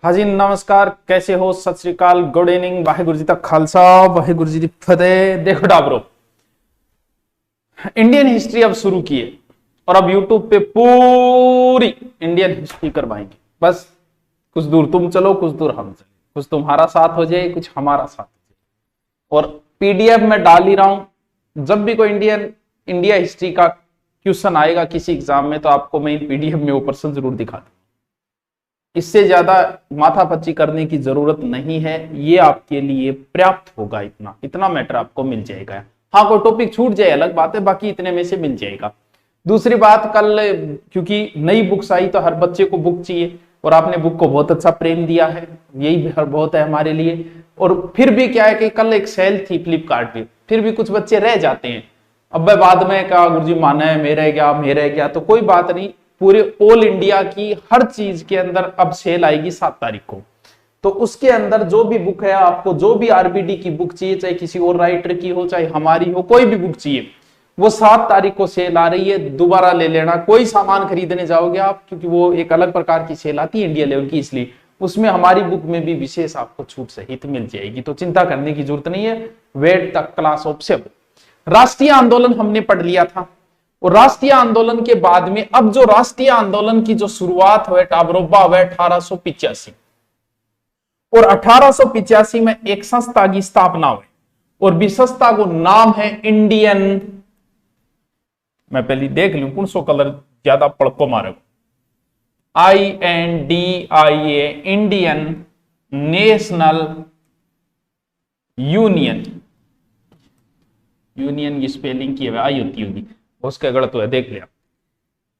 हाँ जी, नमस्कार। कैसे हो? सत श्री अकाल, गुड इवनिंग, वाहेगुरु जी का खालसा, वाहेगुरु जी की फतेह। देखो डाबरो, इंडियन हिस्ट्री अब शुरू की है और अब यूट्यूब पे पूरी इंडियन हिस्ट्री करवाएंगे। बस कुछ दूर तुम चलो, कुछ दूर हम चले, कुछ तुम्हारा साथ हो जाए, कुछ हमारा साथ हो जाए। और पीडीएफ में डाल ही रहा हूं। जब भी कोई इंडिया हिस्ट्री का क्वेश्चन आएगा किसी एग्जाम में, तो आपको मैं पीडीएफ में वो प्रश्न जरूर दिखा दूं। इससे ज्यादा माथापच्ची करने की जरूरत नहीं है, ये आपके लिए पर्याप्त होगा। इतना इतना मैटर आपको मिल जाएगा। हाँ, कोई टॉपिक छूट जाए अलग बात है, बाकी इतने में से मिल जाएगा। दूसरी बात, कल क्योंकि नई बुक्स आई तो हर बच्चे को बुक चाहिए, और आपने बुक को बहुत अच्छा प्रेम दिया है, यही बहुत है हमारे लिए। और फिर भी क्या है कि कल एक सेल थी फ्लिपकार्ट पे, फिर भी कुछ बच्चे रह जाते हैं। अब बाद में कहा गुरुजी माना है मेरे क्या, तो कोई बात नहीं। पूरे ऑल इंडिया की हर चीज के अंदर अब सेल आएगी 7 तारीख को। तो उसके अंदर जो भी बुक है, आपको जो भी आरबीडी की बुक चाहिए, चाहे किसी और राइटर की हो, चाहे हमारी हो, कोई भी बुक चाहिए, वो 7 तारीख को सेल आ रही है। दोबारा ले लेना। कोई सामान खरीदने जाओगे आप, क्योंकि वो एक अलग प्रकार की सेल आती है इंडिया लेवल की, इसलिए उसमें हमारी बुक में भी विशेष आपको छूट सहित मिल जाएगी। तो चिंता करने की जरूरत नहीं है। वेट तक क्लास ऑफ 7। राष्ट्रीय आंदोलन हमने पढ़ लिया था, और राष्ट्रीय आंदोलन के बाद में अब जो राष्ट्रीय आंदोलन की जो शुरुआत हुई टाबरोबा हुआ 1885, और 1885 में एक संस्था की स्थापना हुई, और भी संस्था को नाम है इंडियन, मैं पहले देख लू कौन सो कलर ज्यादा पड़को मारे, INDIA, Indian national union. Union की स्पेलिंग की आई होती होगी, उसका गलत हुआ, देख लिया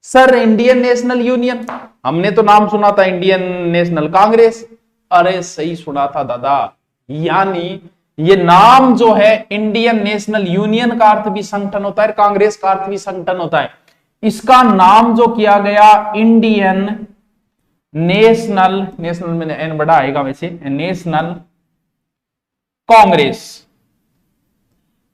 सर। इंडियन नेशनल यूनियन, हमने तो नाम सुना था इंडियन नेशनल कांग्रेस। अरे सही सुना था दादा, यानी ये नाम जो है इंडियन नेशनल यूनियन का अर्थ भी संगठन होता है, कांग्रेस का अर्थ भी संगठन होता है। इसका नाम जो किया गया इंडियन नेशनल में एन बड़ा आएगा वैसे, नेशनल कांग्रेस,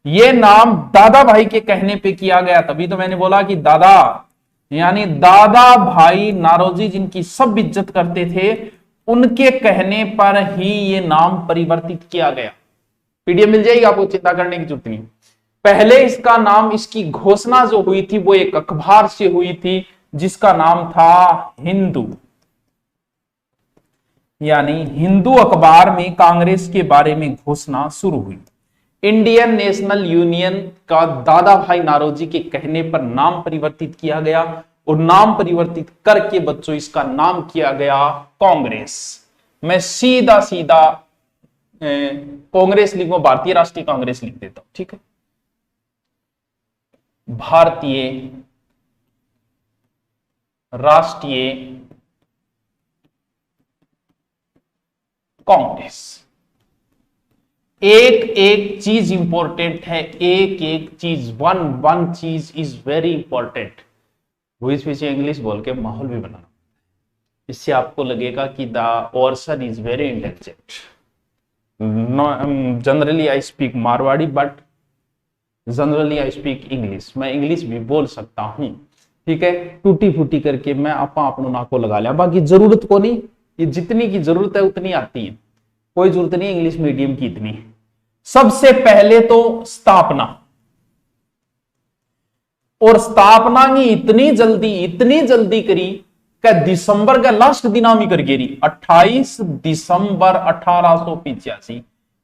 ये नाम दादा भाई के कहने पे किया गया। तभी तो मैंने बोला कि दादा, यानी दादा भाई नारोजी जिनकी सब इज्जत करते थे, उनके कहने पर ही ये नाम परिवर्तित किया गया। पीडीएफ मिल जाएगी आपको, चिंता करने की जरूरत नहीं। पहले इसका नाम, इसकी घोषणा जो हुई थी वो एक अखबार से हुई थी जिसका नाम था हिंदू, यानी हिंदू अखबार में कांग्रेस के बारे में घोषणा शुरू हुई। इंडियन नेशनल यूनियन का दादा भाई नारोजी के कहने पर नाम परिवर्तित किया गया, और नाम परिवर्तित करके बच्चों इसका नाम किया गया कांग्रेस। मैं सीधा सीधा कांग्रेस लिखूं, भारतीय राष्ट्रीय कांग्रेस लिख देता हूं, ठीक है। भारतीय राष्ट्रीय कांग्रेस। एक एक चीज इंपॉर्टेंट है, एक एक चीज, वन चीज इज वेरी इंपॉर्टेंट। वो इस पीछे इंग्लिश बोल के माहौल भी बनाना, इससे आपको लगेगा कि the person is very intelligent. Generally I speak Marwari, but generally I speak English. मैं इंग्लिश भी बोल सकता हूं, ठीक है। टूटी फूटी करके मैं अपनों नाको लगा लिया, बाकी जरूरत को नहीं। ये जितनी की जरूरत है उतनी आती है, कोई जरूरत नहीं इंग्लिश मीडियम की इतनी। सबसे पहले तो स्थापना, और स्थापना ही इतनी जल्दी करी कि दिसंबर का लास्ट दिन ही कर गेरी, 28 दिसंबर 1885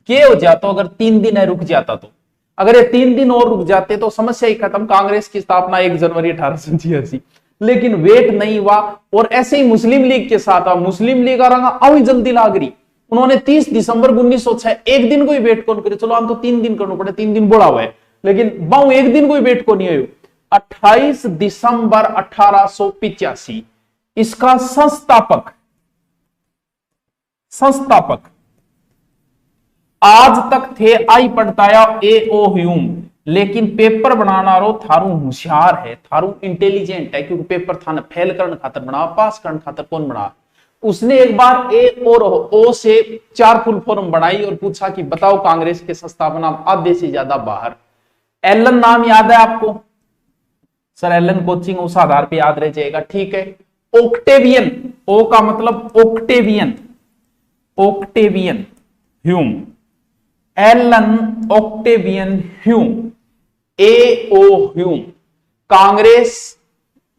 के हो जाता। अगर 3 दिन रुक जाता तो, अगर ये 3 दिन और रुक जाते तो समस्या ही खत्म। कांग्रेस की स्थापना 1 जनवरी 1886, लेकिन वेट नहीं हुआ। और ऐसे ही मुस्लिम लीग के साथ, मुस्लिम लीग आ जल्दी लाग रही, उन्होंने 30 दिसंबर 1906 एक दिन को ही वेट कौन करे। चलो हम तो 3 दिन करना पड़े, 3 दिन बड़ा हुआ है, लेकिन बाऊ एक दिन कोई वेट को नहीं आयो। 28 दिसंबर 1885 इसका संस्थापक आज तक थे आई पढ़ताया A.O. ह्यूम, लेकिन पेपर बनाना रो थारू होशियार है, थारू इंटेलिजेंट है, क्योंकि पेपर थाने फेल करने खातर बना, पास करने खातर कौन बना। उसने एक बार ए और ओ से 4 फुल फॉर्म बनाई और पूछा कि बताओ कांग्रेस के संस्थापना आधे से ज्यादा बाहर। एलन नाम याद है आपको? सर एलन कोचिंग उस आधार पे याद रह जाएगा, ठीक है। ओक्टेवियन, ओ का मतलब Octavian, Octavian Hume, Allan Octavian Hume, AO Hume. Congress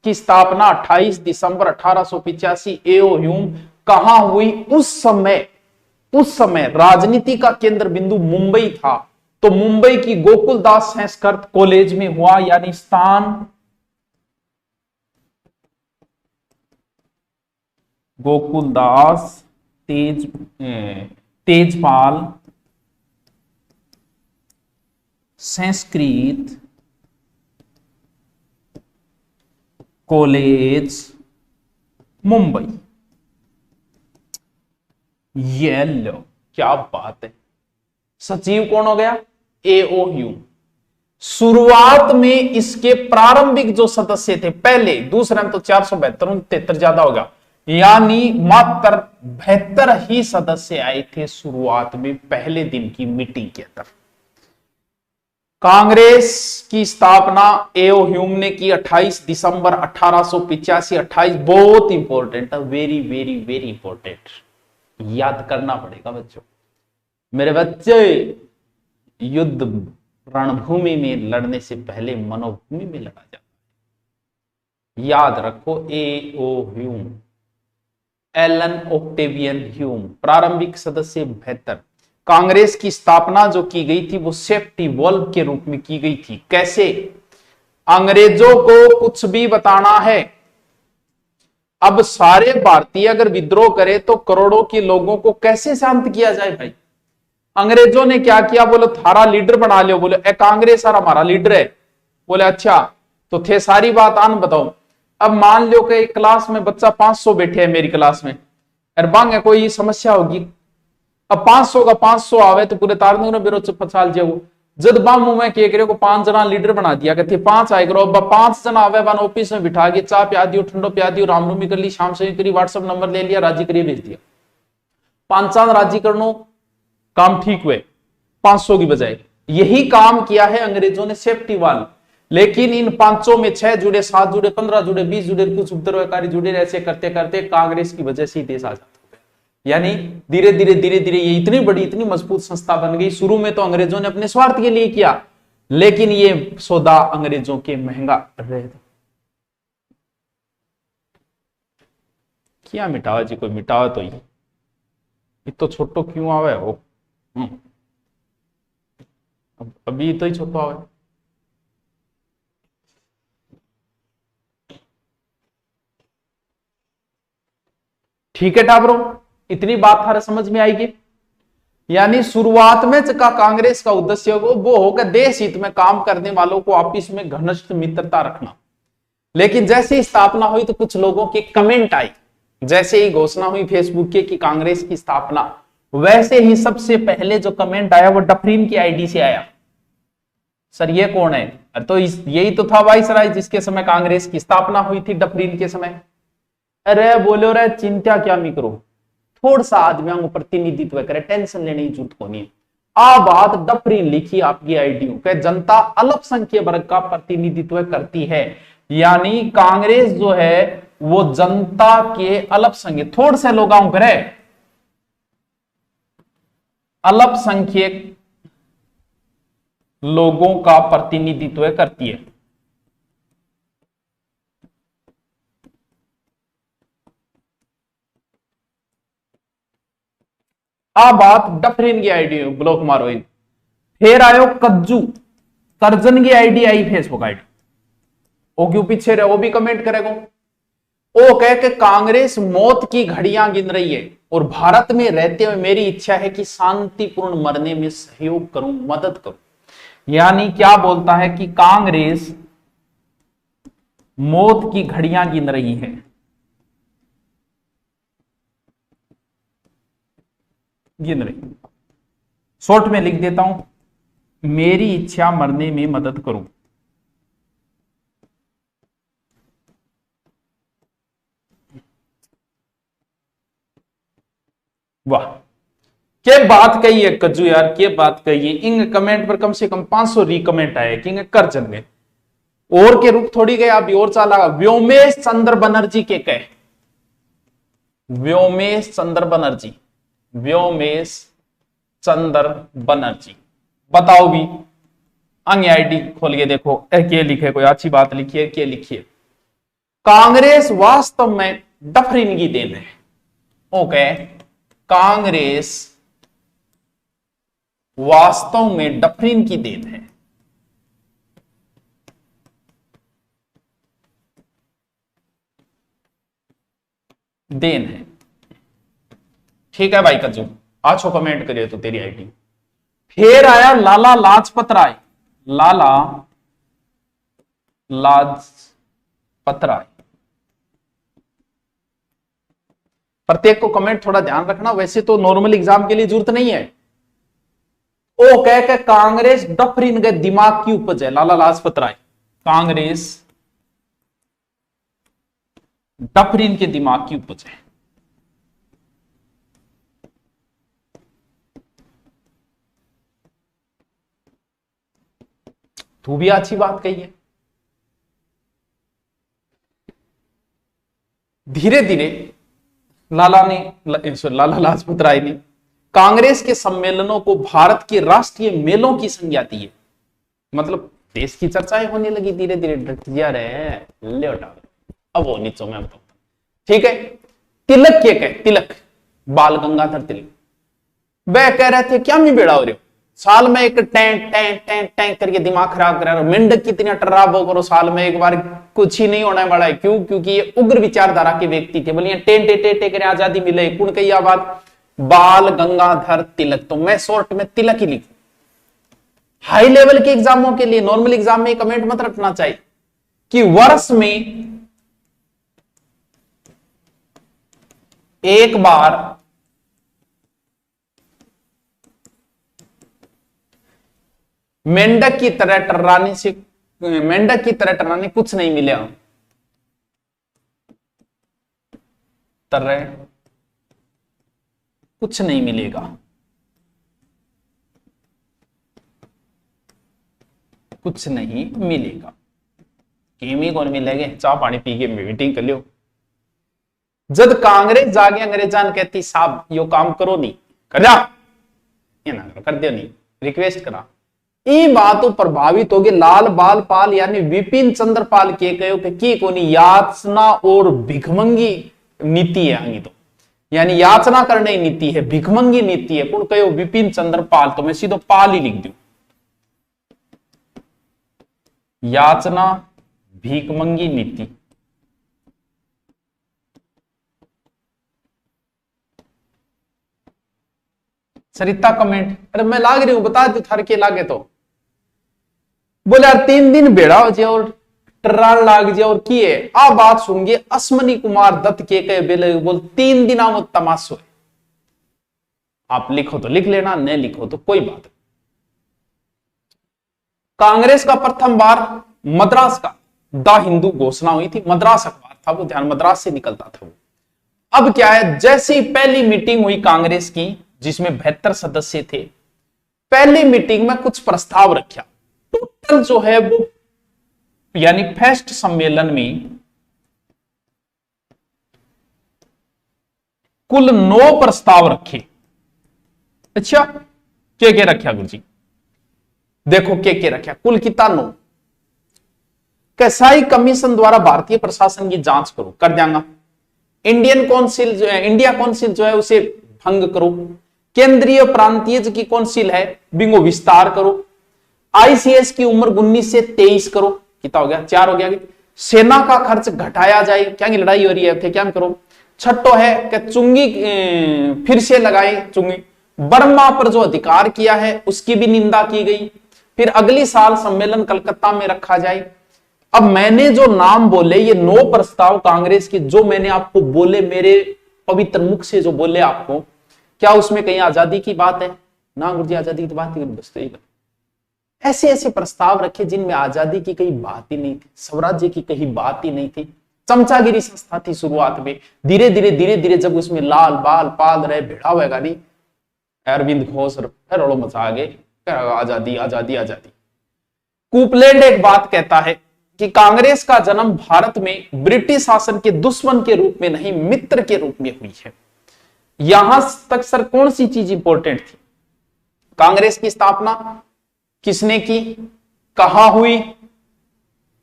की स्थापना 28 दिसंबर 1885 एओ ह्यूम कहां हुई? उस समय राजनीति का केंद्र बिंदु मुंबई था, तो मुंबई की गोकुलदास संस्कृत कॉलेज में हुआ, यानी स्थान गोकुलदास तेजपाल संस्कृत कॉलेज मुंबई। ये लो, क्या बात है। सचिव कौन हो गया? एओ ह्यूम। शुरुआत में इसके प्रारंभिक जो सदस्य थे, पहले दूसरे में तो 472 73 ज्यादा होगा, यानी मात्र 72 ही सदस्य आए थे शुरुआत में, पहले दिन की मीटिंग के अंदर। कांग्रेस की स्थापना एओ ह्यूम ने की 28 दिसंबर 1885। 28 बहुत इंपॉर्टेंट है, वेरी वेरी वेरी इंपॉर्टेंट, याद करना पड़ेगा बच्चों। मेरे बच्चे, युद्ध रणभूमि में लड़ने से पहले मनोभूमि में लड़ा जाता है, याद रखो। एओ ह्यूम, एलन ऑक्टेवियन ह्यूम, प्रारंभिक सदस्य 72। कांग्रेस की स्थापना जो की गई थी वो सेफ्टी वॉल्व के रूप में की गई थी। कैसे? अंग्रेजों को कुछ भी बताना है, अब सारे भारतीय अगर विद्रोह करे तो करोड़ों के लोगों को कैसे शांत किया जाए भाई? अंग्रेजों ने क्या किया? बोले थारा लीडर बना लियो। बोले ए कांग्रेस सर हमारा लीडर है। बोले अच्छा, तो थे सारी बात आन बताओ। अब मान लो कि एक क्लास में बच्चा 500 बैठे हैं मेरी क्लास में, अरबांग है कोई समस्या होगी। अब 500 का 500 आवे तो पूरे तारने बिरो पचाल जाओ। जद बामू में के करे को 5 जना लीडर बना दिया कहते 5 आए करो। अब 5 जना आवे बन ऑफिस में बिठा के चाय प्या दियो, ठंडो प्या दियो, रामरूमी कर ली, शाम से करी, व्हाट्सएप नंबर ले लिया, राजी करिए भेज दिया। 5 राजी करनो, काम ठीक हुए 500 की बजाय। यही काम किया है अंग्रेजों ने सेफ्टी वाल। लेकिन इन 500 में 6 जुड़े, 7 जुड़े, 15 जुड़े, 20 जुड़े, कुछ उपद्रवकारी जुड़े, ऐसे करते करते कांग्रेस की वजह से ही देश आजाद हो गया। यानी धीरे धीरे ये इतनी बड़ी, इतनी मजबूत संस्था बन गई। शुरू में तो अंग्रेजों ने अपने स्वार्थ के लिए किया, लेकिन ये सौदा अंग्रेजों के महंगा रहे। क्या मिटावा जी, कोई मिटावा तो ही तो छोटो क्यों आवे वो। अभी तो ही छोटो आवे। ठीक है टाबरो, इतनी बात थारे समझ में आएगी। यानी शुरुआत में का कांग्रेस का उद्देश्य वो होगा देश हित में काम करने वालों को आपस में घनिष्ठ मित्रता रखना। लेकिन जैसे ही स्थापना हुई तो कुछ लोगों के कमेंट आई, जैसे ही घोषणा हुई फेसबुक के की कांग्रेस की स्थापना, वैसे ही सबसे पहले जो कमेंट आया वो डफरीन की आईडी से आया। सर ये कौन है? तो यही तो था वाइसराय जिसके समय कांग्रेस की स्थापना हुई थी, डफरीन के समय। अरे बोलो रे चिंता क्या मी करो, थोड़ा सा आदमियों को प्रतिनिधित्व करे, टेंशन लेने की जरूरत को नहीं। आ बात डफरीन लिखी आपकी आईडी के जनता अल्पसंख्यक वर्ग का प्रतिनिधित्व करती है। यानी कांग्रेस जो है वो जनता के अल्पसंख्यक, थोड़े से लोगों करे, अल्पसंख्यक लोगों का प्रतिनिधित्व करती है। आ बात डफरीन की आईडी ब्लॉक मारो इन। फिर आयो कज्जू, करजन की आईडी आई फेसबुक आईडी, वो क्यों पीछे रहे, वो भी कमेंट करेगा। वो कहे कि कांग्रेस मौत की घड़ियां गिन रही है और भारत में रहते हुए मेरी इच्छा है कि शांतिपूर्ण मरने में सहयोग करूं, मदद करूं। यानी क्या बोलता है कि कांग्रेस मौत की घड़ियां गिन रही है। गिन रही, शॉर्ट में लिख देता हूं, मेरी इच्छा मरने में मदद करूं। वाह, क्या बात कही है कज्जू यार, क्या बात कही है। इन कमेंट पर कम से कम 500 रिकमेंट आए कि कर चल और के रूप थोड़ी गए, अभी और चला। व्योमेश चंद्र बनर्जी के कहे, व्योमेश चंद्र बनर्जी व्योमेश चंद्र बनर्जी। बताओ भी, अंग आईडी खोल के देखो, क्या लिखे, कोई अच्छी बात लिखी है, क्या लिखी है? कांग्रेस वास्तव में डफरिन की देन है। ओके, कांग्रेस वास्तव में डफरिन की देन है। देन है, ठीक है भाई कज्जू, आछो कमेंट करिए तो तेरी आईडी। फिर आया लाला लाजपत राय। लाला लाजपत राय, प्रत्येक को कमेंट थोड़ा ध्यान रखना, वैसे तो नॉर्मल एग्जाम के लिए जरूरत नहीं है। ओ कह के कांग्रेस डफरिन के दिमाग की उपज है। लाला लाजपत राय, कांग्रेस डफरिन के दिमाग की उपज है। तू भी अच्छी बात कही है। धीरे धीरे लाला लाजपत राय ने कांग्रेस के सम्मेलनों को भारत के राष्ट्रीय मेलों की संज्ञा दी है। मतलब देश की चर्चाएं होने लगी धीरे धीरे। डटिया रहे ले उठा, अब वो नीचों में बताऊं, ठीक है। तिलक के कहे, तिलक बाल गंगाधर तिलक, वह कह रहे थे क्या मैं बेड़ा हो रहे हो, साल में एक टैंक टैंक टैंक टैंक करके दिमाग खराब करा रहे हो, मेंढक कितनी टर्राबो करो, साल में एक बार कुछ ही नहीं होने वाला है। क्यों? क्योंकि ये उग्र विचारधारा के व्यक्ति थे। बोलिए टेंटे टेंटे करे आजादी मिले, कौन कही बात? बाल गंगाधर तिलक। तो मैं शॉर्ट में तिलक ही लिखूं। हाई लेवल के एग्जामों के लिए, नॉर्मल एग्जाम में कमेंट मत रखना चाहिए कि वर्ष में एक बार मेंढक की तरह टर्राने से, मेंढक की तरह टर्राने कुछ नहीं मिला, तरह कुछ नहीं मिलेगा, कुछ नहीं मिलेगा। केमी कौन मिलेंगे, चाह पानी पी के मीटिंग कर लियो। जब कांग्रेस जागे अंग्रेजान कहती साहब यो काम करो नहीं, कर जा, ये ना कर दियो नहीं, रिक्वेस्ट करा। ई बातों प्रभावित होगी लाल बाल पाल यानी विपिन चंद्र पाल के कहो कि कोनी याचना और भिखमंगी नीति है आगे, तो यानी याचना करने नीति है, भिखमंगी नीति है। कौन कहो? विपिन चंद्र पाल। तो मैं सीधो पाल ही लिख दूं, याचना भिखमंगी नीति। सरिता कमेंट, अरे मैं लाग रही हूं, बता दो थर के लागे तो। बोले यार 3 दिन बेड़ा हो जाए और टर्रान लाग जाए और किए आ बात सुन गए अश्वनी कुमार दत्त के कहे बेले बोल 3 दिन वो तमाशो है। आप लिखो तो लिख लेना, नहीं लिखो तो कोई बात नहीं। कांग्रेस का प्रथम बार मद्रास का द हिंदू घोषणा हुई थी। मद्रास अखबार था वो, ध्यान मद्रास से निकलता था वो। अब क्या है, जैसे ही पहली मीटिंग हुई कांग्रेस की जिसमें 72 सदस्य थे, पहली मीटिंग में कुछ प्रस्ताव रखा। टोटल जो है वो यानी फर्स्ट सम्मेलन में कुल 9 प्रस्ताव रखे। अच्छा क्या रखा गुरु जी? देखो क्या रखा, कुल कितना 9। कसाई कमीशन द्वारा भारतीय प्रशासन की जांच करो, कर देंगा। इंडियन काउंसिल जो है, इंडिया काउंसिल जो है उसे भंग करो। केंद्रीय प्रांतीय की काउंसिल है बिंगो विस्तार करो। आईसीएस की उम्र 19 से 23 करो। कितना हो गया? 4 हो गया। सेना का खर्च घटाया जाए, क्या की लड़ाई हो रही है, क्या करो। छठो है कि चुंगी फिर से लगाए, चुंगी बर्मा पर जो अधिकार किया है उसकी भी निंदा की गई। फिर अगली साल सम्मेलन कलकत्ता में रखा जाए। अब मैंने जो नाम बोले ये 9 प्रस्ताव कांग्रेस के, जो मैंने आपको बोले मेरे पवित्र मुख से जो बोले आपको, क्या उसमें कहीं आजादी की बात है? ना गुरु जी आजादी की बात ही। ऐसे ऐसे प्रस्ताव रखे जिनमें आजादी की कहीं बात ही नहीं थी, स्वराज्य की कहीं बात ही नहीं थी। चमचागिरी संस्था थी शुरुआत में। धीरे धीरे जब उसमें लाल बाल पाल रहे भेड़ा हुआ गाड़ी, अरविंद घोष रोड़ो मचा गए, आजादी आजादी आजादी। कूपलैंड एक बात कहता है कि कांग्रेस का जन्म भारत में ब्रिटिश शासन के दुश्मन के रूप में नहीं, मित्र के रूप में हुई है। यहां तक सर कौन सी चीज इंपॉर्टेंट थी? कांग्रेस की स्थापना किसने की, कहां हुई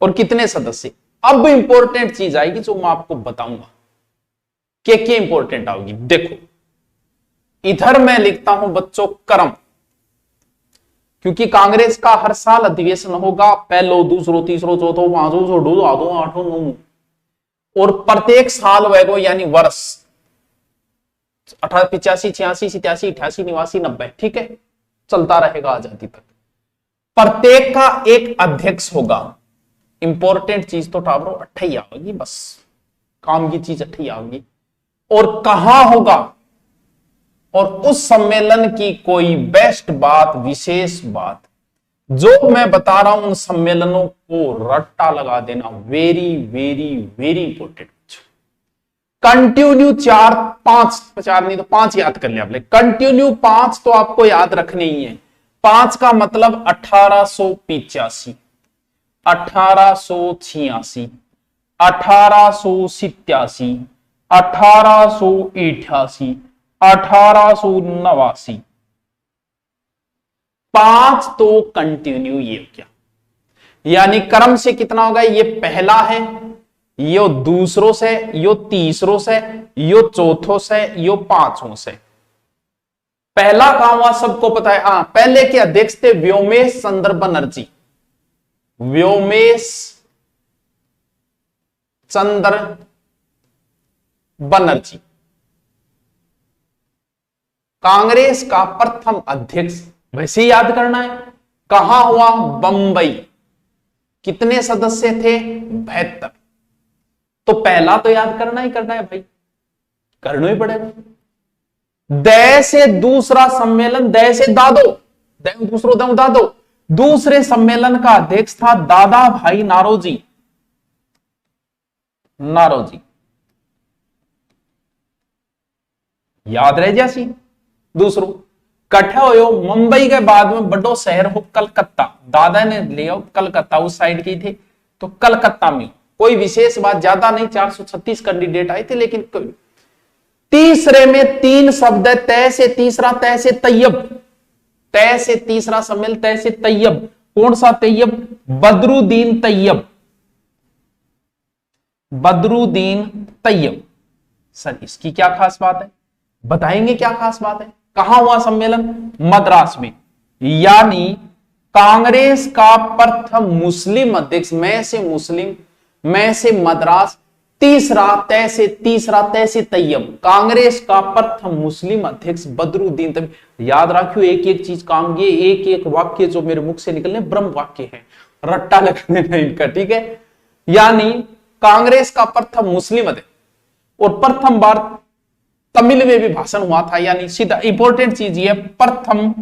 और कितने सदस्य। अब इंपॉर्टेंट चीज आएगी जो मैं आपको बताऊंगा क्या इंपॉर्टेंट आओगी। देखो इधर मैं लिखता हूं बच्चों क्रम, क्योंकि कांग्रेस का हर साल अधिवेशन होगा, पहलो दूसरो तीसरो चौथो पांचो छठो सातों आठों नौ, और प्रत्येक साल वैगो यानी वर्ष 18 85 86 87 88 89 90, ठीक है, चलता रहेगा आजादी तक। प्रत्येक का एक अध्यक्ष होगा। इंपॉर्टेंट चीज तो टावरों अट्ठाई आएगी, बस काम की चीज अट्ठाई आएगी। और कहां होगा, और उस सम्मेलन की कोई बेस्ट बात, विशेष बात जो मैं बता रहा हूं, उन सम्मेलनों को रट्टा लगा देना, very very very important. Continue चार नहीं तो 5 याद कर लिया आपने। कंटिन्यू 5 तो आपको याद रखने ही है। 5 का मतलब 1885, 1886, 1887, 1888, 1889। 5 तो कंटिन्यू, ये क्या यानी क्रम से कितना होगा, ये पहला है, यो दूसरों से, यो तीसरों से, यो चौथों से, यो पांचों से। पहला काम हुआ सबको पता है। पहले के अध्यक्ष थे व्योमेश चंद्र बनर्जी, व्योमेश चंद्र बनर्जी कांग्रेस का प्रथम अध्यक्ष। वैसे ही याद करना है। कहां हुआ, बंबई। कितने सदस्य थे, 72। तो पहला तो याद करना ही करना है भाई, करना ही पड़ेगा। दय से दूसरा सम्मेलन, दय से दादो, दय दूसरो दय दादो। दूसरे सम्मेलन का अध्यक्ष था दादा भाई नारोजी, नारोजी याद रह जासी। दूसरो कट्ठा हो मुंबई के बाद में बड़ो शहर हो कलकत्ता, दादा ने लिया कलकत्ता, उस साइड की थी तो कलकत्ता में। कोई विशेष बात ज्यादा नहीं, 436 कैंडिडेट आए थे, लेकिन तीसरे में 3 शब्द है, तय से तीसरा, तय से तैयब, तय से तीसरा सम्मेलन, तय से तैयब। कौन सा तैयब, बदरुद्दीन तैयब, बदरुद्दीन तैयब। सर इसकी क्या खास बात है, बताएंगे क्या खास बात है। कहां हुआ सम्मेलन, मद्रास में। यानी कांग्रेस का प्रथम मुस्लिम अध्यक्ष, मैं से मुस्लिम, मैं से मद्रास, तीसरा तय से तीसरा, तय से तैयब। कांग्रेस का प्रथम मुस्लिम अध्यक्ष बदरुद्दीन तैयब। याद रखियो एक एक चीज काम की, एक एक वाक्य जो मेरे मुख से निकलने ब्रह्म वाक्य है, रट्टा लगने नहीं इनका, ठीक है। यानी कांग्रेस का प्रथम मुस्लिम अध्यक्ष, और प्रथम बार तमिल में भी भाषण हुआ था। यानी सीधा इंपॉर्टेंट चीज ये, प्रथम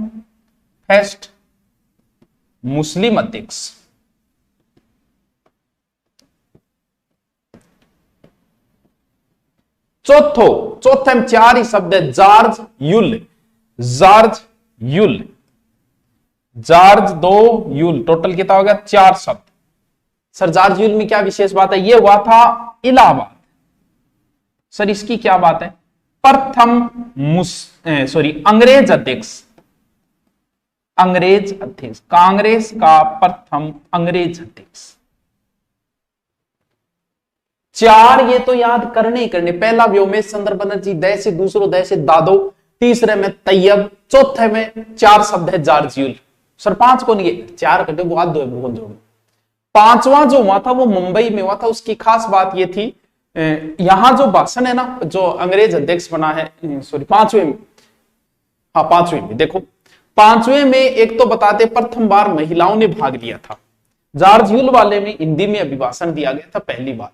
फर्स्ट मुस्लिम अध्यक्ष। चौथे में 4 ही शब्द है, George Yule, George Yule, George 2 you'll, total कितना हो गया, 4 शब्द। सर जॉर्ज यूल में क्या विशेष बात है, ये हुआ था इलाहाबाद। सर इसकी क्या बात है, प्रथम अंग्रेज अध्यक्ष, अंग्रेज अध्यक्ष, कांग्रेस का प्रथम अंग्रेज अध्यक्ष। 4 ये तो याद करने ही करने। पहला व्योमेश चंद्र बनर्जी, दय से दूसरो, दय से दादो, तीसरे में तैयब, चौथे में 4 शब्द है जॉर्ज यूल। सर 5 को नहीं, 4 घंटे बाद दो। 5वां जो हुआ था वो मुंबई में हुआ था। उसकी खास बात ये थी, यहां जो भाषण है ना, जो अंग्रेज अध्यक्ष बना है, सॉरी 5वें में, हाँ 5वें में देखो, 5वें में एक तो बताते प्रथम बार महिलाओं ने भाग लिया था। जॉर्ज यूल वाले में हिंदी में अभिभाषण दिया गया था पहली बार।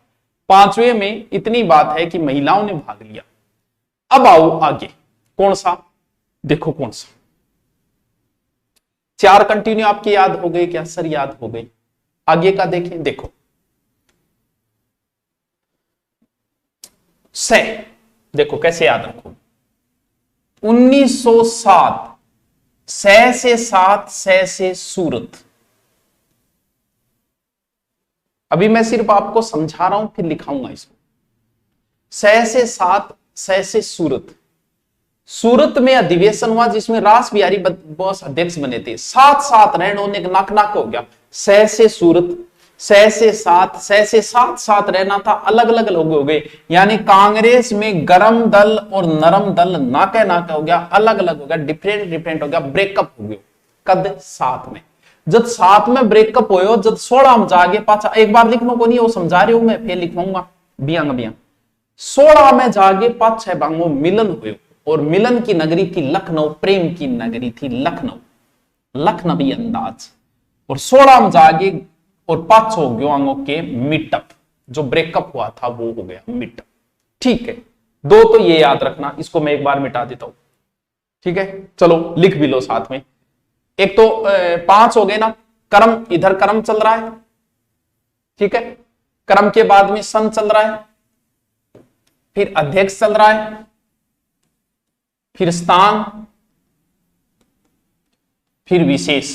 5वें में इतनी बात है कि महिलाओं ने भाग लिया। अब आओ आगे, कौन सा, देखो कौन सा। 4 कंटिन्यू आपके याद हो गए क्या, सर याद हो गई। आगे का देखें, देखो से, देखो कैसे याद रखो। 1907, से 7, से सूरत। अभी मैं सिर्फ आपको समझा रहा हूं, फिर लिखाऊंगा इसको। से 7, से सूरत। सूरत में अधिवेशन हुआ जिसमें रास बिहारी बोस अध्यक्ष बने थे। साथ साथ रहने उन्हें नाक नाक हो गया। सह से सूरत, सह से साथ, सह से साथ साथ रहना था, अलग अलग लोग हो गए। यानी कांग्रेस में गरम दल और नरम दल नाके नाके हो गया, अलग अलग हो गया, डिफरेंट डिफरेंट हो गया, ब्रेकअप हो गया। कद साथ में, जब साथ में ब्रेकअप हो, जब 16 में जागे पाचा, एक बार लिखना को नहीं वो समझा रही हूं मैं, फिर लिखवाऊंगा बियांग बियांग। 16 में जागे पाछे बांगो मिलन हुए, और मिलन की नगरी थी लखनऊ, प्रेम की नगरी थी लखनऊ, लखनवी अंदाज। और 16 में जागे और पांच हो गयो आंगो के मीटअप, जो ब्रेकअप हुआ था वो हो गया मीटअप। ठीक है, दो तो ये याद रखना, इसको मैं एक बार मिटा देता हूं। ठीक है, चलो लिख भी लो साथ में। एक तो 5 हो गए ना, कर्म, इधर कर्म चल रहा है, ठीक है, कर्म के बाद में सन चल रहा है, फिर अध्यक्ष चल रहा है, फिर स्थान, फिर विशेष।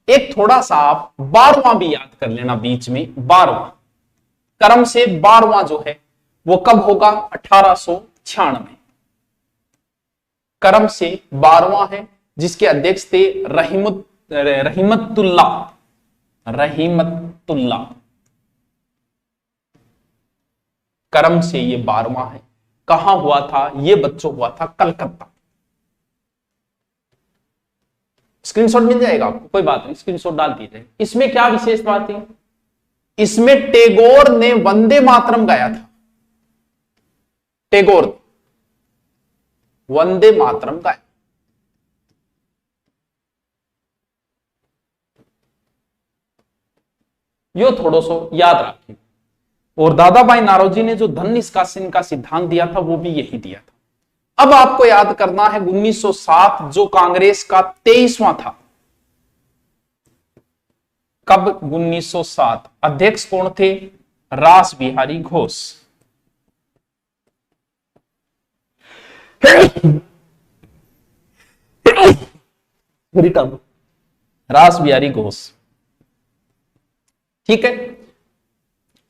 एक थोड़ा सा आप 12वां भी याद कर लेना बीच में, 12वां कर्म से 12वां जो है वो कब होगा, 1896। कर्म से 12वां है, जिसके अध्यक्ष थे रहीमतुल्ला, रहीमतुल्ला। कर्म से ये 12वां है। कहां हुआ था ये बच्चों, हुआ था कलकत्ता। स्क्रीनशॉट मिल जाएगा आपको, कोई बात नहीं, स्क्रीनशॉट डाल दीजिए। इसमें क्या विशेष बात है, इसमें टैगोर ने वंदे मातरम गाया था, टैगोर वंदे मातरम गाया। यो थोड़ा सो याद रखिए। और दादा भाई नारोजी ने जो धन निष्कासन का सिद्धांत दिया था वो भी यही दिया था। अब आपको याद करना है 1907 जो कांग्रेस का 23वां था। कब, 1907। अध्यक्ष कौन थे, रास बिहारी घोष। रास बिहारी घोष, ठीक है।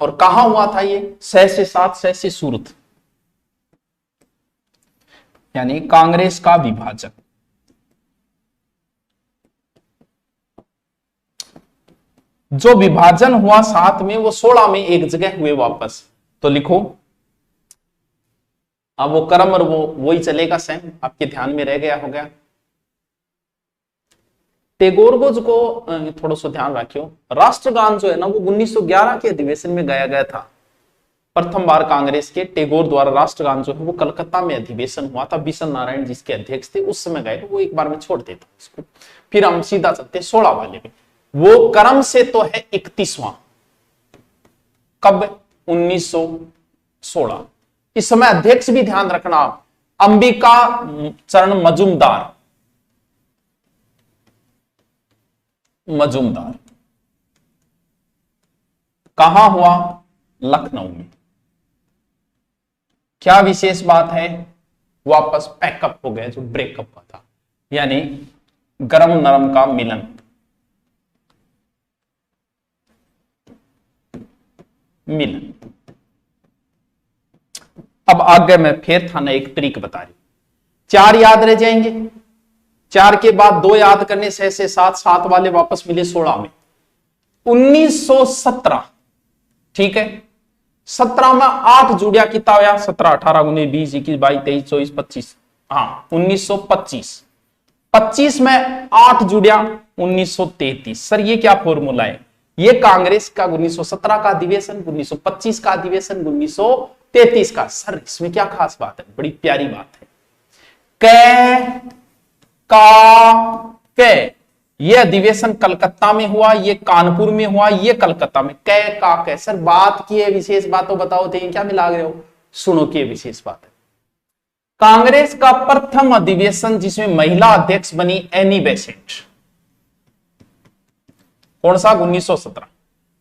और कहां हुआ था ये, 6 से 7, 6 से सूरत, यानी कांग्रेस का विभाजन। जो विभाजन हुआ 7 में, वो 16 में एक जगह हुए वापस। तो लिखो, अब वो कर्म और वो वही चलेगा सेम, आपके ध्यान में रह गया हो गया। टैगोर को थोड़ा सा ध्यान रखियो, राष्ट्रगान जो है ना वो 1911 के अधिवेशन में गाया गया था। प्रथम बार कांग्रेस के टैगोर द्वारा राष्ट्रगान जो है वो कलकत्ता में अधिवेशन हुआ था, बिशन नारायण जिसके अध्यक्ष थे, उस समय गए। वो एक बार में छोड़ देता इसको, फिर हम सीधा चलते 16 वाले में। वो कर्म से तो है 31वां, कब, 1916। इस समय अध्यक्ष भी ध्यान रखना, अंबिका चरण मजूमदार, मजूमदार। कहां हुआ, लखनऊ में। क्या विशेष बात है, वापस पैकअप हो गया, जो ब्रेकअप हुआ था, यानी गरम नरम का मिलन। मिलन। अब आगे मैं फिर था ना एक ट्रिक बता रही हूं, 4 याद रह जाएंगे, 4 के बाद 2 याद करने से 7, 7 वाले वापस मिले 16 में। 1917, ठीक है, 17 में 8 जुड़िया कितना होया, 17, 18, 19, 20, 21, 22, 23, 24, 25, हाँ 1925। 25 में 8 जुड़िया 1933। सर ये क्या फॉर्मूला है, ये कांग्रेस का 1917 का अधिवेशन, 1925 का अधिवेशन, 1933 का। सर इसमें क्या खास बात है, बड़ी प्यारी बात है। कै का कै, ये अधिवेशन कलकत्ता में हुआ, ये कानपुर में हुआ, ये कलकत्ता में। कै का कै, सर बात की है, विशेष बातों बताओ थे, क्या मिला रहे हो, सुनो कि विशेष बात है। कांग्रेस का प्रथम अधिवेशन जिसमें महिला अध्यक्ष बनी एनी बेसेंट, कौन सा, 1917।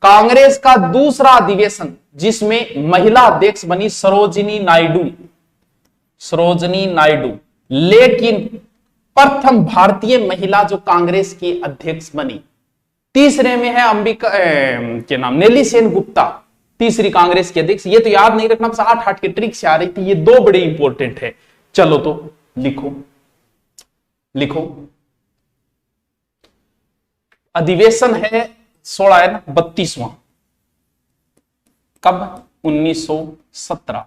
कांग्रेस का दूसरा अधिवेशन जिसमें महिला अध्यक्ष बनी सरोजिनी नायडू, सरोजिनी नायडू। लेकिन प्रथम भारतीय महिला जो कांग्रेस की अध्यक्ष बनी। तीसरे में है अंबिका क्या नाम, नेली सेन गुप्ता, तीसरी कांग्रेस के अध्यक्ष। ये तो याद नहीं रखना, बस 8-8 के ट्रिक से आ रही थी, ये दो बड़े इंपॉर्टेंट है। चलो तो लिखो लिखो। अधिवेशन है 16 है ना, 32वां। कब? 1917।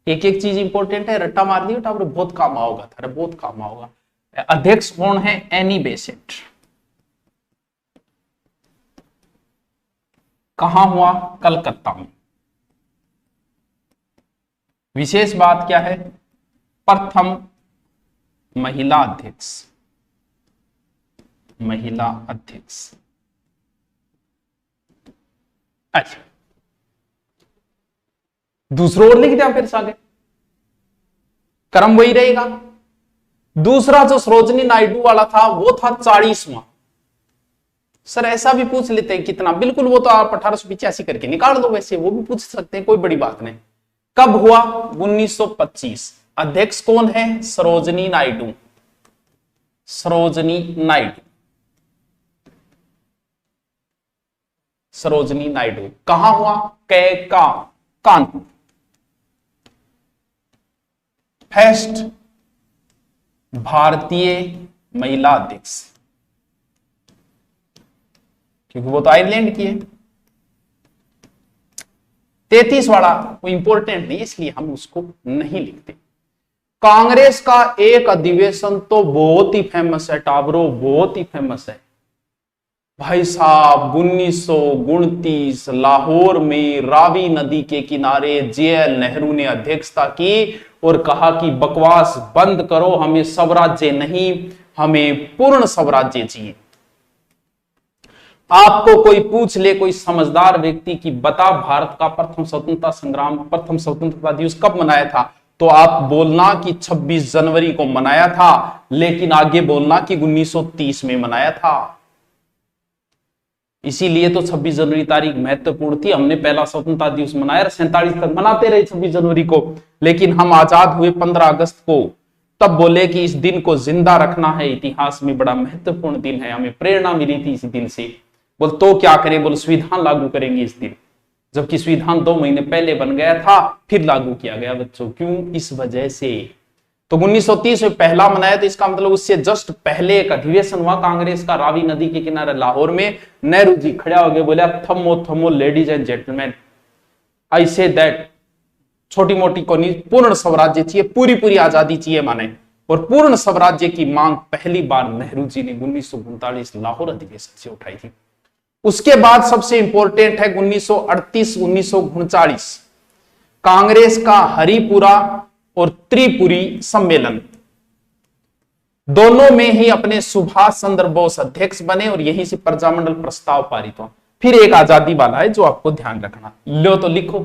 एक एक चीज इंपॉर्टेंट है, रट्टा मार दिया बेटा, बहुत काम आओगा था, बहुत काम आओगा। अध्यक्ष कौन है? Annie Besant. कहां हुआ? कलकत्ता में। विशेष बात क्या है? प्रथम महिला अध्यक्ष, महिला अध्यक्ष। अच्छा, दूसरा और लिख दिया फिर से आगे, क्रम वही रहेगा। दूसरा जो सरोजनी नायडू वाला था वो था 40वां। सर ऐसा भी पूछ लेते हैं कितना, बिल्कुल वो तो आप 1885 करके निकाल दो, वैसे वो भी पूछ सकते हैं, कोई बड़ी बात नहीं। कब हुआ? 1925। अध्यक्ष कौन है? सरोजनी नायडू, सरोजनी नायडू, सरोजनी नायडू। कहां हुआ? कैका, कानपुर। फर्स्ट भारतीय महिला अध्यक्ष, क्योंकि वो तो आयरलैंड की है। 33 वाला वो इंपॉर्टेंट नहीं, इसलिए हम उसको नहीं लिखते। कांग्रेस का एक अधिवेशन तो बहुत ही फेमस है टाबरो, बहुत ही फेमस है भाई साहब। 1929 लाहौर में रावी नदी के किनारे JL नेहरू ने अध्यक्षता की और कहा कि बकवास बंद करो, हमें स्वराज्य नहीं, हमें पूर्ण स्वराज्य चाहिए। आपको कोई पूछ ले, कोई समझदार व्यक्ति की बता भारत का प्रथम स्वतंत्रता संग्राम, प्रथम स्वतंत्रता दिवस कब मनाया था, तो आप बोलना कि 26 जनवरी को मनाया था, लेकिन आगे बोलना कि 1930 में मनाया था। इसीलिए तो 26 जनवरी तारीख महत्वपूर्ण थी। हमने पहला स्वतंत्रता दिवस मनाया, 47 तक मनाते रहे 26 जनवरी को, लेकिन हम आजाद हुए 15 अगस्त को, तब बोले कि इस दिन को जिंदा रखना है, इतिहास में बड़ा महत्वपूर्ण दिन है, हमें प्रेरणा मिली थी इस दिन से। बोल तो क्या करें? बोल संविधान लागू करेंगे इस दिन, जबकि संविधान 2 महीने पहले बन गया था, फिर लागू किया गया बच्चों। क्यों? इस वजह से। तो 1930 में पहला मनाया, तो इसका मतलब उससे जस्ट पहले एक अधिवेशन हुआ कांग्रेस का रावी नदी के किनारे लाहौर में। नेहरू जी खड़ा हो गए, बोले थमो थमो ladies and gentleman, I say that, छोटी मोटी को नहीं, पूर्ण स्वराज्य चाहिए, पूरी पूरी आजादी चाहिए माने। और पूर्ण स्वराज्य की मांग पहली बार नेहरू जी ने 1939 लाहौर अधिवेशन से उठाई थी। उसके बाद सबसे इंपॉर्टेंट है 1938-1939 कांग्रेस का हरिपुरा और त्रिपुरी सम्मेलन। दोनों में ही अपने सुभाष चंद्र बोस अध्यक्ष बने और यहीं से प्रजामंडल प्रस्ताव पारित हुआ। फिर एक आजादी वाला है जो आपको ध्यान रखना, लो तो लिखो।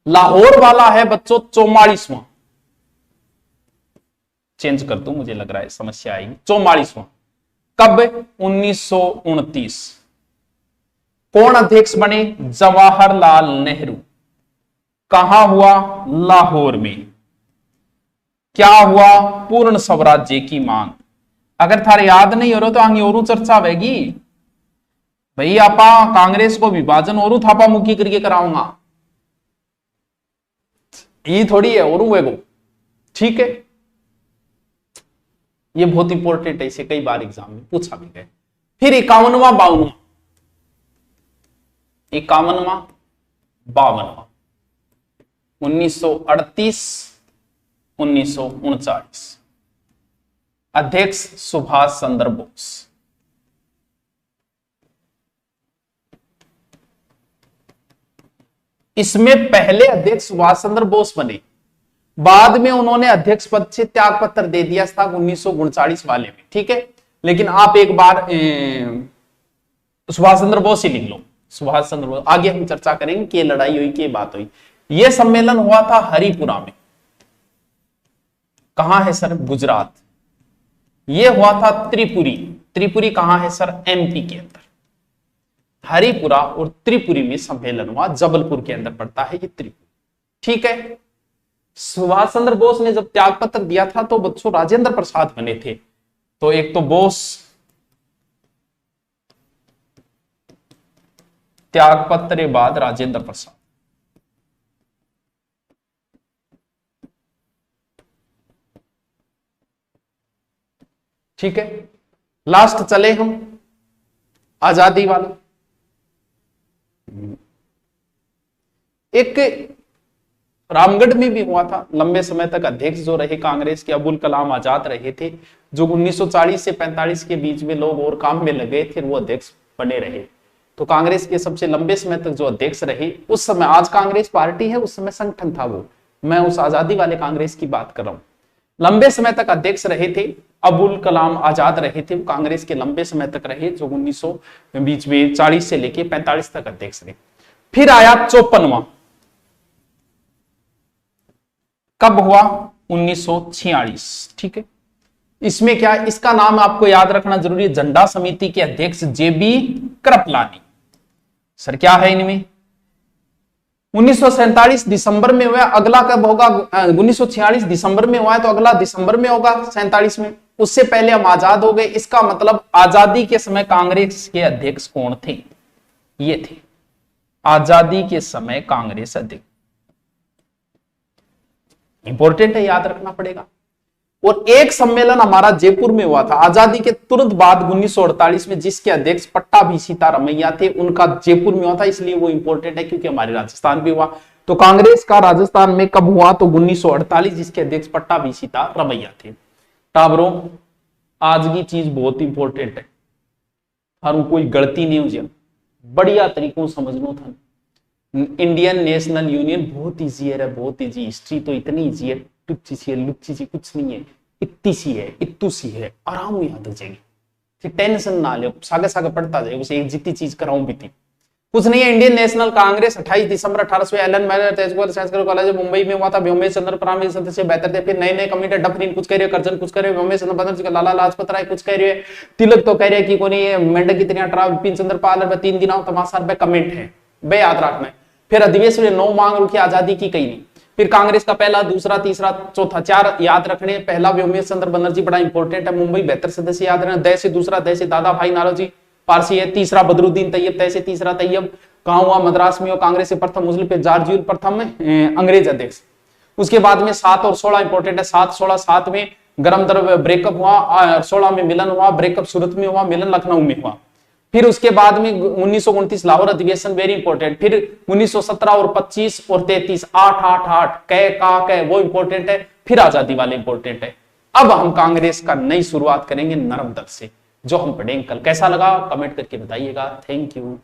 लाहौर वाला है बच्चों 44वां, चेंज कर दूं, मुझे लग रहा है समस्या आएगी। 44वां कब? 1929। कौन अध्यक्ष बने? जवाहरलाल नेहरू। कहां हुआ? लाहौर में। क्या हुआ? पूर्ण स्वराज्य की मांग। अगर थारे याद नहीं हो रहा तो आगे और चर्चा होगी भाई, आपा कांग्रेस को विभाजन और थापा मुक्की करके कराऊंगा, ये थोड़ी है और वेगो, ठीक है। ये बहुत इंपॉर्टेंट है, इसे कई बार एग्जाम में पूछा भी गया। फिर 51वां 52वां, 51वां 52वां, 1938-1939 अध्यक्ष सुभाष चंद्र बोस। इसमें पहले अध्यक्ष सुभाष चंद्र बोस बने, बाद में उन्होंने अध्यक्ष पद से त्याग पत्र दे दिया था 1939 वाले में, ठीक है। लेकिन आप एक बार सुभाष चंद्र बोस ही लिख लो, सुभाष चंद्र बोस। आगे हम चर्चा करेंगे कि लड़ाई हुई, कि बात हुई। यह सम्मेलन हुआ था हरिपुरा में। कहां है सर? गुजरात। यह हुआ था त्रिपुरी। त्रिपुरी कहां है सर? MP के अंदर। हरिपुरा और त्रिपुरी में सम्मेलन हुआ, जबलपुर के अंदर पड़ता है ये त्रिपुरी, ठीक है। सुभाष चंद्र बोस ने जब त्याग पत्र दिया था तो बच्चों राजेंद्र प्रसाद बने थे। तो एक तो बोस त्यागपत्र बाद राजेंद्र प्रसाद। ठीक है, लास्ट चले हम आजादी वाला। एक रामगढ़ में भी हुआ था, लंबे समय तक अध्यक्ष जो रहे कांग्रेस के अबुल कलाम आजाद रहे थे, जो 1940 से 45 के बीच में लोग और काम में लगे थे, वो अध्यक्ष बने रहे। तो कांग्रेस के सबसे लंबे समय तक जो अध्यक्ष रहे उस समय, आज कांग्रेस पार्टी है, उस समय संगठन था वो, मैं उस आजादी वाले कांग्रेस की बात कर रहा हूं। लंबे समय तक अध्यक्ष रहे थे अबुल कलाम आजाद रहे थे, वो कांग्रेस के लंबे समय तक रहे, जो 1900 बीच में 40 से लेके 45 तक अध्यक्ष रहे। फिर आया 54वां, कब हुआ? 1946। ठीक है, इसमें क्या, इसका नाम आपको याद रखना जरूरी है, झंडा समिति के अध्यक्ष जेबी कृपलानी। सर क्या है इनमें? 1947 दिसंबर में हुआ, अगला कब होगा? 1946 दिसंबर में हुआ है, तो अगला दिसंबर में होगा 47 में। उससे पहले हम आजाद हो गए। इसका मतलब आजादी के समय कांग्रेस के अध्यक्ष कौन थे? ये थे आजादी के समय कांग्रेस अध्यक्ष। इंपॉर्टेंट है, याद रखना पड़ेगा। और एक सम्मेलन हमारा जयपुर में हुआ था आजादी के तुरंत बाद 1948 में, जिसके अध्यक्ष पट्टाभी सीतारमैया थे, उनका जयपुर में हुआ था, इसलिए वो इंपॉर्टेंट है, क्योंकि हमारे राजस्थान भी हुआ। तो कांग्रेस का राजस्थान में कब हुआ? तो 1948, जिसके अध्यक्ष पट्टाभी सीतारमैया थे। टाबरों, आज की चीज बहुत इंपॉर्टेंट है, हर कोई गलती नहीं हो जाए, बढ़िया तरीकों समझ लो था। इंडियन नेशनल यूनियन बहुत इजी है, बहुत इजी। हिस्ट्री तो इतनी इजी है, टुच्ची सी है, लुच्ची सी कुछ नहीं है, इतनी सी है, इतू सी है, आराम याद हो जाएगी, टेंशन ना ले, सागे सागे पढ़ता जाए, उसे एक जितनी चीज कराऊं बीती कुछ नहीं है। इंडियन नेशनल कांग्रेस 28 दिसंबर 1800 एलन मैनर कॉलेज मुंबई में हुआ था। व्योमेश चंद्र प्रारंभिक सदस्य बेहतर थे, फिर नए नए कमिटी डफरीन कुछ कह रहे, करजन कुछ कह रहे, व्योमेश चंद्र बनर्जी, लाला लाजपत राय कुछ कह रहे, तिलक तो कह रहे कि कोई मेंढक की तरह ट्रा विपिन चंद्र पाल 3 दिनों तमाशा पे कमेंट है बे याद रखना है। फिर अधिवेशन में 9 मांग रुकी, आजादी की कही नहीं। फिर कांग्रेस का पहला, दूसरा, तीसरा, चौथा, 4 याद रखने। पहला व्योमेश चंद्र बनर्जी बड़ा इंपॉर्टेंट है, मुंबई 72 सदस्य याद रखना। दय से दूसरा, दय से दादा भाई नारोजी पारसी है। तीसरा बदरुद्दीन तैयब, तय से तीसरा तैयब कहां हुआ? मद्रास में। कांग्रेस से प्रथम मुस्लिम पे जॉर्जियल प्रथम अंग्रेज अध्यक्ष। उसके बाद में 7 और 16 इंपॉर्टेंट है। 7, 16, 7 में गरम दर ब्रेकअप हुआ, 16 में मिलन हुआ, ब्रेकअप सूरत में हुआ, मिलन लखनऊ में हुआ। फिर उसके बाद में 1929 लाहौर अधिवेशन, वेरी इंपॉर्टेंट। फिर 1917 और 25 और 33, 8, 8, 8 कै का कै, वो इंपॉर्टेंट है। फिर आजादी वाले इंपॉर्टेंट है। अब हम कांग्रेस का नई शुरुआत करेंगे नरम दल से, जो हम पढ़ेंगे कल। कैसा लगा कमेंट करके बताइएगा। Thank you.